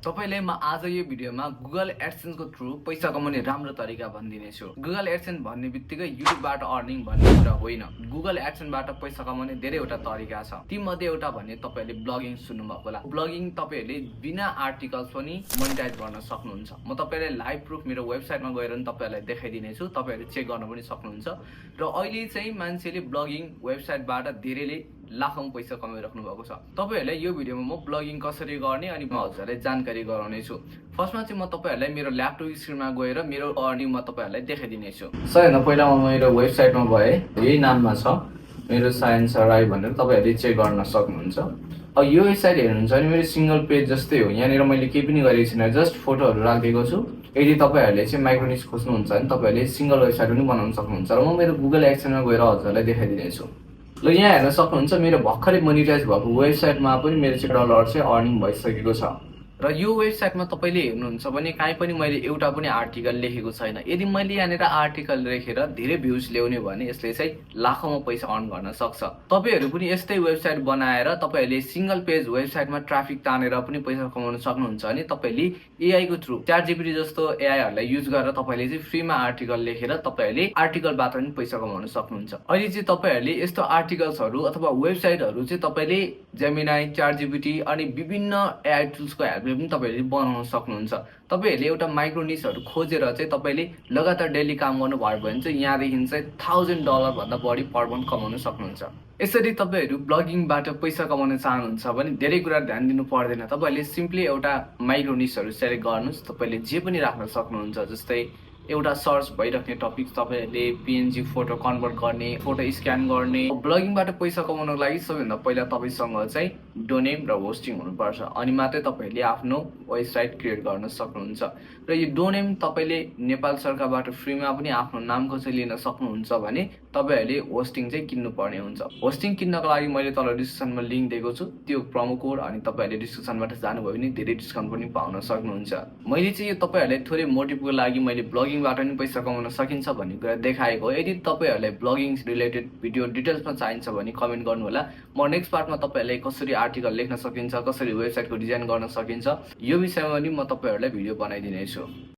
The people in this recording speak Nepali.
तपाईलाई म आज यो भिडियोमा गुगल एडसेन्स को थ्रु पैसा कमाउने राम्रो तरिका भनिदिनेछु। गुगल एडसेन्स भन्ने बित्तिकै युट्युबबाट अर्निङ भन्ने कुरा होइन। गुगल एडसेन्सबाट पैसा कमाउने धेरैवटा तरिका छ। ती मध्ये एउटा भने तपाईले ब्लगिङ सुन्नु भएको होला। ब्लगिङ तपाईले बिना आर्टिकल्स पनि मोनेटाइज गर्न सक्नुहुन्छ। म तपाईलाई लाइभ प्रुफ मेरो वेबसाइटमा गएर पनि तपाईलाई देखाइदिनेछु। तपाईहरुले चेक गर्न पनि सक्नुहुन्छ। र अहिले चाहिँ मान्छेले ब्लगिङ वेबसाइटबाट धेरैले लाखौं पैसा कमाइराख्नु भएको छ। तपाईहरुलाई यो भिडियोमा म ब्लगिङ कसरी गर्ने अनि म हजुरलाई जानकारी गराउने छु। फर्स्टमा चाहिँ म तपाईहरुलाई मेरो ल्यापटप स्क्रिनमा गएर मेरो अर्निङ म तपाईहरुलाई देखाइदिनेछु। सबैभन्दा पहिला म मेरो वेबसाइटमा गए। यही नाममा छ मेरो साइन्स राई भनेर तपाईहरुले चेक गर्न सक्नुहुन्छ। अब यो वेबसाइट हेर्नुहुन्छ भने मेरो सिंगल पेज जस्तै हो। यहाँनिर मैले केही पनि गरेको छैन, जस्ट फोटोहरु राखेको छु। यदि तपाईहरुले चाहिँ माइक्रोनिस खोज्नुहुन्छ भने तपाईहरुले सिंगल वेबसाइट पनि बनाउन सक्नुहुन्छ। र म मेरो गुगल एडसेन्समा गएर हजुरलाई देखाइदिनेछु। ल यहाँ हेर्न सक्नुहुन्छ मेरो भर्खरै मोनेटाइज भएको वेबसाइटमा पनि मेरो चाहिँ डलर चाहिँ अर्निङ भइसकेको छ। र यो वेबसाइटमा तपाईले हेर्नुहुन्छ भने काहीँ पनि मैले एउटा पनि आर्टिकल लेखेको छैन। यदि मैले यहाँनिर आर्टिकल लेखेर धेरै भ्युज ल्याउने भने यसले चाहिँ लाखौंमा पैसा अर्न गर्न सक्छ। तपाईहरु पनि यस्तै वेबसाइट बनाएर तपाईहरुले सिंगल पेज वेबसाइटमा ट्राफिक तानेर पनि पैसा कमाउन सक्नुहुन्छ। अनि तपाईले एआई को थ्रु ChatGPT जस्तो एआई हरुलाई युज गरेर तपाईले चाहिँ फ्रीमा आर्टिकल लेखेर तपाईहरुले आर्टिकलबाट पनि पैसा कमाउन सक्नुहुन्छ। अहिले चाहिँ तपाईहरुले यस्तो आर्टिकल्सहरु अथवा वेबसाइटहरु चाहिँ तपाईले जेमिनाई, ChatGPT अनि विभिन्न एआई टुल्सको हेल्पले पनि तपाईहरुले बनाउन सक्नुहुन्छ। तपाईहरुले एउटा माइक्रो निशहरु खोजेर चाहिँ तपाईले लगातार डेली काम गर्नुभयो भने चाहिँ यहाँदेखि चाहिँ $1000 भन्दा बढी पर मन्थ कमाउन सक्नुहुन्छ। यसरी तपाईहरु ब्लगिङबाट पैसा कमाउन चाहनुहुन्छ भने धेरै कुरा ध्यान दिनु पर्दैन। तपाईहरुले सिम्पली एउटा माइक्रो निशहरु सेलेक्ट गर्नुस्। तपाईले जे पनि राख्न सक्नुहुन्छ। जस्तै एउटा सर्च भइराख्ने टपिक, तपाईहरुले PNG फोटो कन्भर्ट गर्ने, फोटो स्क्यान गर्ने। ब्लगिङबाट पैसा कमाउनको लागि सबैभन्दा पहिला तपाईसँग चाहिँ डोनेम र होस्टिङ हुनुपर्छ। अनि मात्रै तपाईहरुले आफ्नो वेबसाइट क्रिएट गर्न सक्नुहुन्छ। र यो डोनेम तपाईले नेपाल सरकारबाट फ्रीमा पनि आफ्नो नामको चाहिँ लिन सक्नुहुन्छ भने तपाईहरुले होस्टिङ चाहिँ किन्नु पर्ने हुन्छ। होस्टिङ किन्नको लागि मैले तल डिस्क्रिप्सनमा लिंक दिएको छु। त्यो प्रोमो कोड अनि तपाईहरुले डिस्क्रिप्सनबाट जानुभयो भने धेरै डिस्काउन्ट पनि पाउन सक्नुहुन्छ। मैले चाहिँ यो तपाईहरुलाई थोरै मोटिभको लागि मैले ब्लगिङबाट पनि पैसा कमाउन सकिन्छ भन्ने कुरा देखाएको हो। यदि तपाईहरुलाई ब्लगिङ रिलेटेड भिडियो डिटेल्समा चाहिन्छ भने कमेन्ट गर्नु होला। म नेक्स्ट पार्टमा तपाईहरुलाई कसरी आर्टिकल लेख्न सकिन्छ, कसरी वेबसाइटको डिजाइन गर्न सकिन्छ यो विषयमा पनि म तपाईहरुलाई भिडियो बनाइदिनेछु।